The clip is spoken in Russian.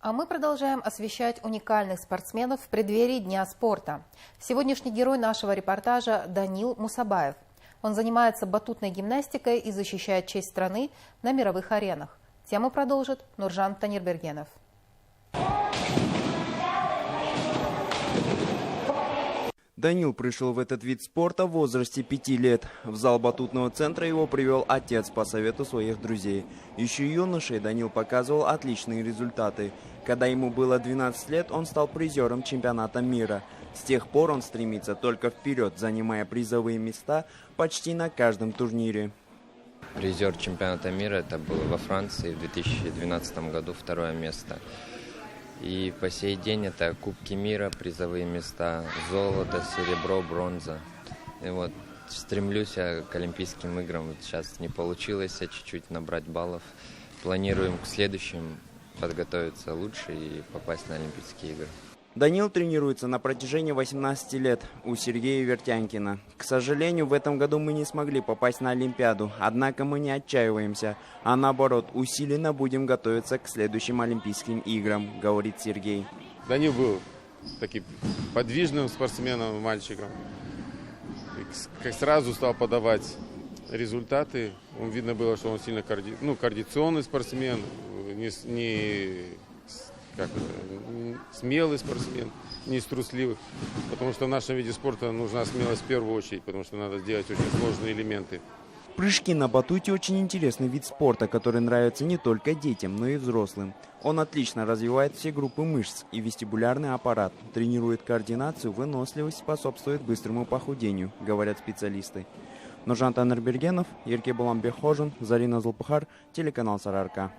А мы продолжаем освещать уникальных спортсменов в преддверии Дня спорта. Сегодняшний герой нашего репортажа – Данил Мусабаев. Он занимается батутной гимнастикой и защищает честь страны на мировых аренах. Тему продолжит Нуржан Танирбергенов. Данил пришел в этот вид спорта в возрасте 5 лет. В зал батутного центра его привел отец по совету своих друзей. Еще юношей Данил показывал отличные результаты. Когда ему было 12 лет, он стал призером чемпионата мира. С тех пор он стремится только вперед, занимая призовые места почти на каждом турнире. Призер чемпионата мира, это было во Франции в 2012 году, 2-е место. И по сей день это Кубки мира, призовые места, золото, серебро, бронза. И вот стремлюсь я к Олимпийским играм. Вот сейчас не получилось чуть-чуть набрать баллов. Планируем к следующим подготовиться лучше и попасть на Олимпийские игры. Данил тренируется на протяжении 18 лет у Сергея Вертянкина. К сожалению, в этом году мы не смогли попасть на Олимпиаду, однако мы не отчаиваемся, а наоборот, усиленно будем готовиться к следующим Олимпийским играм, говорит Сергей. Данил был таким подвижным спортсменом, мальчиком. Как сразу стал подавать результаты. Видно было, что он сильно координационный спортсмен, смелый спортсмен, не из трусливых, потому что в нашем виде спорта нужна смелость в первую очередь, потому что надо делать очень сложные элементы. Прыжки на батуте очень интересный вид спорта, который нравится не только детям, но и взрослым. Он отлично развивает все группы мышц и вестибулярный аппарат, тренирует координацию, выносливость, способствует быстрому похудению, говорят специалисты. Нуржан Танирбергенов, Еркебулан Бехожин, Зарина Зулпухар, телеканал Сарыарка.